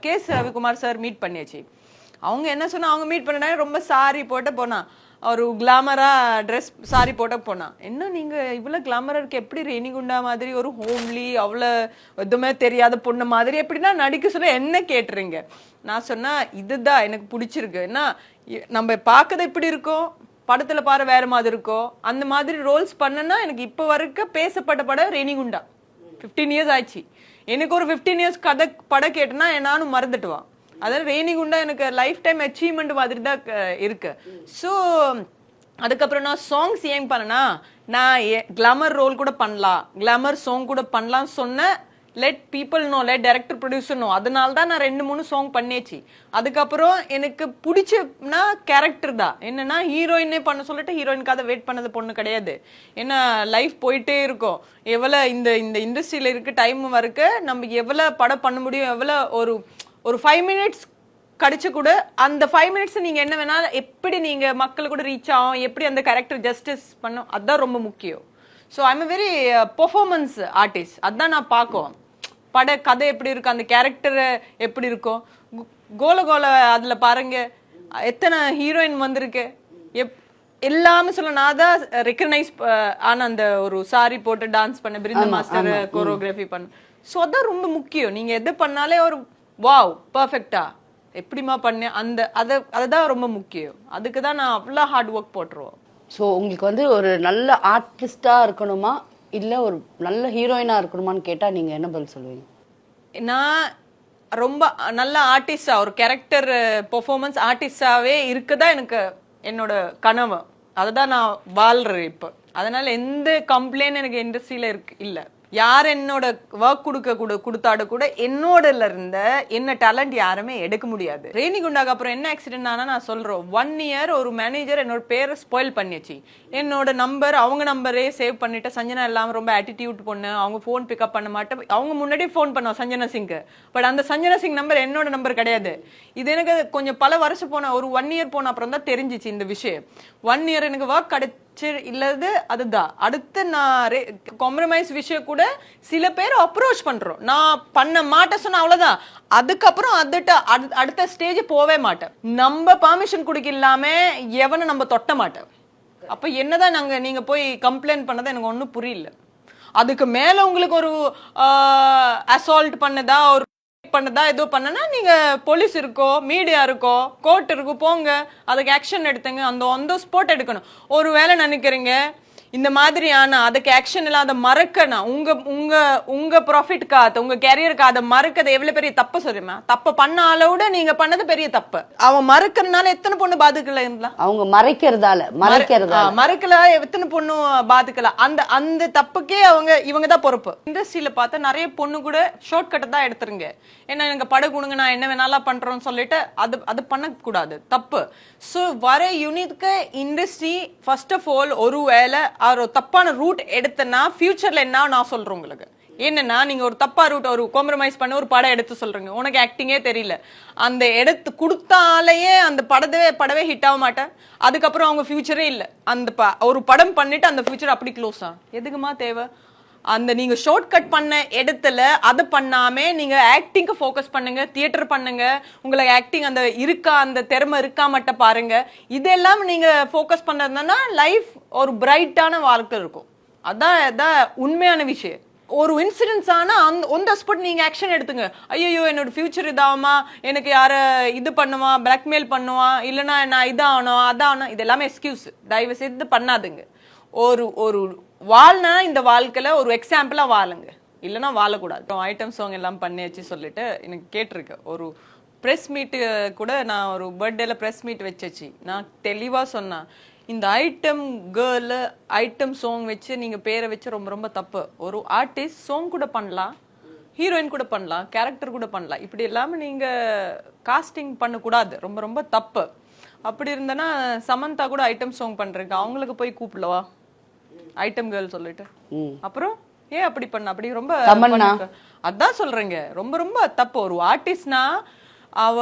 Case Ravikumar sir meet பண்ணியாச்சு. அவங்க என்ன சொன்னா, அவங்க மீட் பண்ண ரொம்ப சாரி போட்டு போனா, ஒரு கிளாமரா ட்ரெஸ் சாரி போட்ட போனா, என்ன நீங்க இவ்வளவு கிளாமரா இருக்கு, எப்படி ரேணிகுண்டா மாதிரி ஒரு ஹோம்லி அவ்வளவு எதுவுமே தெரியாத பொண்ணு மாதிரி எப்படின்னா நடிக்க சொல்ல என்ன கேட்டுறீங்க? நான் சொன்னா இதுதான் எனக்கு பிடிச்சிருக்கு. ஏன்னா நம்ம பார்க்கறது இப்படி இருக்கோம், படத்துல பாரு வேற மாதிரி இருக்கோ, அந்த மாதிரி ரோல்ஸ் பண்ணனா எனக்கு இப்ப வரைக்கும் பேசப்பட்ட படம் ரேணிகுண்டா. 15 இயர்ஸ் ஆச்சு. எனக்கு ஒரு 15 இயர்ஸ் கதை படம் கேட்டேன்னா நானும் மறந்துட்டுவான். அதாவது ரேணிகுண்டா எனக்கு லைஃப் டைம் அச்சீவ்மெண்ட் மாதிரி தான் இருக்கு. ஸோ அதுக்கப்புறம் நான் சாங்ஸ் ஏன் பண்ணனா, நான் கிளாமர் ரோல் கூட பண்ணலாம், கிளாமர் சாங் கூட பண்ணலாம்னு சொன்னேன். Let people know, let director producer know. அதனால தான் நான் 2-3 சாங் பண்ணியாச்சு. அதுக்கப்புறம் எனக்கு பிடிச்சனா கேரக்டர் தான். என்னன்னா ஹீரோயினே பண்ண சொல்லிட்டு ஹீரோயினுக்காக வெயிட் பண்ணது பொண்ணு கிடையாது. ஏன்னா லைஃப் போயிட்டே இருக்கும். எவ்வளோ இந்த இண்டஸ்ட்ரியில இருக்கு டைம் வரைக்கும் நம்ம எவ்வளோ படம் பண்ண முடியும், எவ்வளோ ஒரு 5 மினிட்ஸ் கிடைச்ச கூட அந்த 5 மினிட்ஸ் நீங்க என்ன வேணாலும் எப்படி நீங்க மக்கள் கூட ரீச் ஆகும், எப்படி அந்த கேரக்டர் ஜஸ்டிஸ் பண்ணும், அதுதான் ரொம்ப முக்கியம். So I'm very performance artist. அதான் நான் பார்க்குவோம். பட கதை எப்படி இருக்கும், அந்த கேரக்டர் எப்படி இருக்கும். கோல அதுல பாருங்க எத்தனை ஹீரோயின் வந்திருக்கு, எல்லாமே சொல்ல நான் தான் ரெக்கக்னைஸ் ஆன அந்த ஒரு சாரி போட்டு டான்ஸ் பண்ண, பிரிந்த மாஸ்டர் கோரியோகிராஃபி பண்ண. ஸோ அதான் ரொம்ப முக்கியம். நீங்க எது பண்ணாலே ஒரு வாவ் பர்ஃபெக்டா எப்படிமா பண்ண, அந்த அதுதான் ரொம்ப முக்கியம். அதுக்கு தான் நான் அவ்வளோ ஹார்ட் ஒர்க் போட்டுருவோம். ஸோ உங்களுக்கு வந்து ஒரு நல்ல ஆர்டிஸ்டா இருக்கணுமா இல்லை ஒரு நல்ல ஹீரோயினா இருக்கணுமான்னு கேட்டால் நீங்கள் என்ன பதில் சொல்லுவீங்க? நான் ரொம்ப நல்ல ஆர்டிஸ்டா, ஒரு கேரக்டர் பெர்ஃபார்மன்ஸ் ஆர்டிஸ்டாவே இருக்குதான் எனக்கு என்னோட கனவு. அதுதான் நான் வாழ்றேன் இப்போ. அதனால எந்த கம்ப்ளைண்ட் எனக்கு இண்டஸ்ட்ரியில இல்லை. யார் என்னோட ஒர்க் கொடுத்தாடு கூட என்னோடல இருந்த என்ன டேலண்ட் யாருமே எடுக்க முடியாது. ரேணிகுண்டாக்கு அப்புறம் என்ன ஆக்சிடென்ட் ஆனா நான் சொல்றேன், 1 இயர் ஒரு மேனேஜர் என்னோட பேரை ஸ்பாயில் பண்ணிச்சு. என்னோட நம்பர் அவங்க நம்பரே சேவ் பண்ணிட்டு, சஞ்சனா இல்லாம ரொம்ப ஆட்டிடியூட் பொண்ணு, அவங்க போன் பிக்கப் பண்ண மாட்டேன். அவங்க முன்னாடி போன் பண்ணோம் சஞ்சனா சிங்க்கு. பட் அந்த சஞ்சனா சிங் நம்பர் என்னோட நம்பர் கிடையாது. இது எனக்கு கொஞ்சம் பல வருஷம் போன, ஒரு 1 இயர் போன அப்புறம் தான் தெரிஞ்சிச்சு இந்த விஷயம். 1 இயர் எனக்கு ஒர்க் கிடைச்சு இல்லது. அதுதான் அடுத்து நான் காம்ப்ரமைஸ் விஷயம் கூட சில பேர் அப்ரோச் பண்றோம். நான் பண்ண மாட்டேன் சொன்னா அவ்வளவுதான். அதுக்கப்புறம் அடுத்த ஸ்டேஜ் போவே மாட்டேன். நம்ம பர்மிஷன் கொடுக்க இல்லாம எவனை நம்ம தொட்ட மாட்டேன். அப்ப என்னதான் நீங்க போய் கம்ப்ளைண்ட் பண்ணது எனக்கு ஒன்னும் புரியல. அதுக்கு மேல உங்களுக்கு ஒரு அசால்ட் பண்ணதா, ஒரு பண்ணதா, ஏதோ பண்ணனா நீங்க போலீஸ் இருக்கோ, மீடியா இருக்கோ, கோர்ட் இருக்கோ, போங்க, அதுக்கு ஆக்ஷன் எடுத்துங்க. அந்த ஸ்பாட் எடுக்கணும். ஒருவேளை நினைக்கிறீங்க இந்த மாதிரியான அதுக்கு ஆக்ஷன் இல்லாத மறக்கணும், உங்க ப்ராஃபிட்காக, உங்க கேரியருக்காக மறக்கிறது எவ்வளவு பெரிய தப்பு சொல்லுமா? தப்பு பண்ண அளவுட நீங்க பண்ணது பெரிய தப்பு. அவன் மறக்கிறதுனால எத்தனை பொண்ணு பாதிக்கல இருந்தா, அவங்க மறைக்கல எத்தனை பொண்ணு பாதிக்கல. அந்த தப்புக்கே இவங்க தான் பொறுப்பு. இண்டஸ்ட்ரியில பார்த்தா நிறைய பொண்ணு கூட ஷார்ட் கட் தான் எடுத்துருங்க. ஏன்னா எனக்கு படம் கொடுங்க, நான் என்ன வேணாலும் பண்றோம்னு சொல்லிட்டு அது பண்ணக்கூடாது, தப்பு. ஸோ வர யூனிட்க்கு இண்டஸ்ட்ரி ஃபர்ஸ்ட் ஆஃப் ஆல் ஒரு வேலை ஒரு தப்பான ரூட் எடுத்தனா ஃபியூச்சர்ல என்ன நான் சொல்றேன் உங்களுக்கு. என்னன்னா நீங்க ஒரு தப்பா ரூட், ஒரு காம்ப்ரமைஸ் பண்ண ஒரு படம் எடுத்து சொல்றீங்க, உனக்கு ஆக்டிங்கே தெரியல, அந்த எடுத்து கொடுத்தாலேயே அந்த படவே ஹிட் ஆக மாட்டேன். அதுக்கப்புறம் அவங்க ஃபியூச்சரே இல்லை. அந்த ஒரு படம் பண்ணிட்டு அந்த ஃபியூச்சர் அப்படி க்ளோஸ் ஆகும். எதுக்குமா தேவை? அந்த நீங்க ஷார்ட் கட் பண்ண இடத்துல அது பண்ணாம நீங்க ஆக்டிங்க்கு ஃபோக்கஸ் பண்ணுங்க, தியேட்டர் பண்ணுங்க. உங்களுக்கு ஆக்டிங் அந்த இருக்கா, அந்த திறமை இருக்கா மட்டும் பாருங்க. இதெல்லாம் நீங்க ஃபோக்கஸ் பண்ணதுன்னா லைஃப் ஒரு பிரைட்டான வாழ்க்கை இருக்கும். அதான் உண்மையான விஷயம். ஒரு இன்சிடென்ட்ஸ் ஆனா அந்த ஸ்பாட் நீங்க ஆக்ஷன் எடுத்துங்க. ஐயோ என்னோட ஃபியூச்சர் இதாகுமா, எனக்கு யார இது பண்ணுவா, பிளாக்மெயில் பண்ணுவா, இல்லைன்னா நான் இதாகணும் அதாகணும், இது எல்லாமே எக்ஸ்கியூஸ். தயவு செய்து பண்ணாதுங்க. ஒரு வாழ்னா இந்த வாழ்க்கையில ஒரு எக்ஸாம்பிளா வாழுங்க, இல்லைன்னா வாழக்கூடாது. ஐட்டம் சாங் எல்லாம் பண்ணியாச்சு சொல்லிட்டு எனக்கு கேட்டிருக்கு. ஒரு ப்ரெஸ் மீட்டு கூட நான் ஒரு பர்த்டேல ப்ரெஸ் மீட் வச்சாச்சு. நான் தெளிவா சொன்னேன், இந்த ஐட்டம் கேர்ள் ஐட்டம் சாங் வச்சு நீங்க பேரை வச்சு ரொம்ப ரொம்ப தப்பு. ஒரு ஆர்டிஸ்ட் சாங் கூட பண்ணலாம், ஹீரோயின் கூட பண்ணலாம், கேரக்டர் கூட பண்ணலாம். இப்படி இல்லாம நீங்க காஸ்டிங் பண்ணக்கூடாது, ரொம்ப ரொம்ப தப்பு. அப்படி இருந்தனா சமந்தா கூட ஐட்டம் சாங் பண்றீங்க, அவங்களுக்கு போய் கூப்பிடவா ஐட்டம் கேர்ள் சொல்லிட்டு? அப்புறம் ஏன் அப்படி பண்ண? அப்படி ரொம்ப அதான் சொல்றேங்க, ரொம்ப ரொம்ப தப்பு. ஒரு ஆர்டிஸ்ட்னா அவ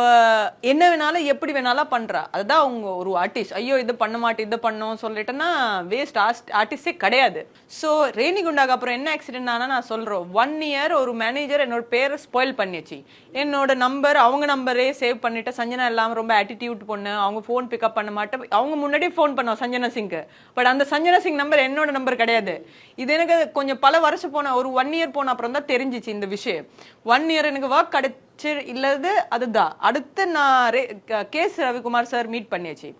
என்ன வேணாலும் எப்படி வேணாலும் பண்றா. அதுதான் அவங்க ஒரு ஆர்டிஸ்ட். ஐயோ இது பண்ண மாட்டேன் இதை பண்ணோம் சொல்லிட்டேன்னா வேஸ்ட் ஆர்டிஸ்டே கிடையாது. ஸோ ரேணிகுண்டாக்கு அப்புறம் என்ன ஆக்சிடென்ட் ஆனா நான் சொல்றோம் 1 இயர் ஒரு மேனேஜர் என்னோட பேரை ஸ்பாயில் பண்ணிச்சு. என்னோட நம்பர் அவங்க நம்பரே சேவ் பண்ணிட்டு சஞ்சனா எல்லாம் ரொம்ப ஆட்டிடியூட் பொண்ணு, அவங்க ஃபோன் பிக்கப் பண்ண மாட்டேன். அவங்க முன்னாடியே ஃபோன் பண்ணோம் சஞ்சனா சிங்க்கு. பட் அந்த சஞ்சனா சிங் நம்பர் என்னோட நம்பர் கிடையாது. இது எனக்கு கொஞ்சம் பல வருஷம் போன ஒரு 1 இயர் போன அப்புறம் தான் தெரிஞ்சிச்சு இந்த விஷயம். 1 இயர் எனக்கு ஒர்க் கிடைச்சு இல்லது அதுதான். அடுத்து நான் கேஸ் ரவிக்குமார் சார் மீட் பண்ணியாச்சு.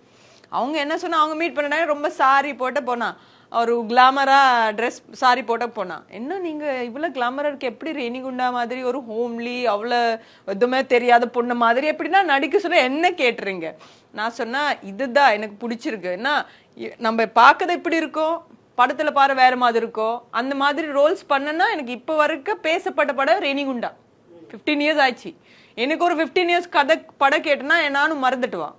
அவங்க என்ன சொன்னா அவங்க மீட் பண்ண ரொம்ப சாரி போட்டு போனா, ஒரு கிளாமரா ட்ரெஸ் சாரி போட்ட போனா. என்ன நீங்க இவ்வளவு கிளாமரா இருக்கு, எப்படி ரேணிகுண்டா மாதிரி ஒரு ஹோம்லி அவ்வளவு எதுவுமே தெரியாத பொண்ணு மாதிரி எப்படின்னா நடிக்க சொல்ல என்ன கேட்டுறீங்க? நான் சொன்னா இதுதான் எனக்கு பிடிச்சிருக்கு. ஏன்னா நம்ம பார்க்கறது இப்படி இருக்கோம், படத்துல பாரு வேற மாதிரி இருக்கோ, அந்த மாதிரி ரோல்ஸ் பண்ணனா எனக்கு இப்ப வரைக்கும் பேசப்பட்ட படம் ரேணிகுண்டா. 15 இயர்ஸ் ஆயிடுச்சு. எனக்கு ஒரு 15 இயர்ஸ் கதை படம் கேட்டனா நானும் மறந்துட்டுவான்.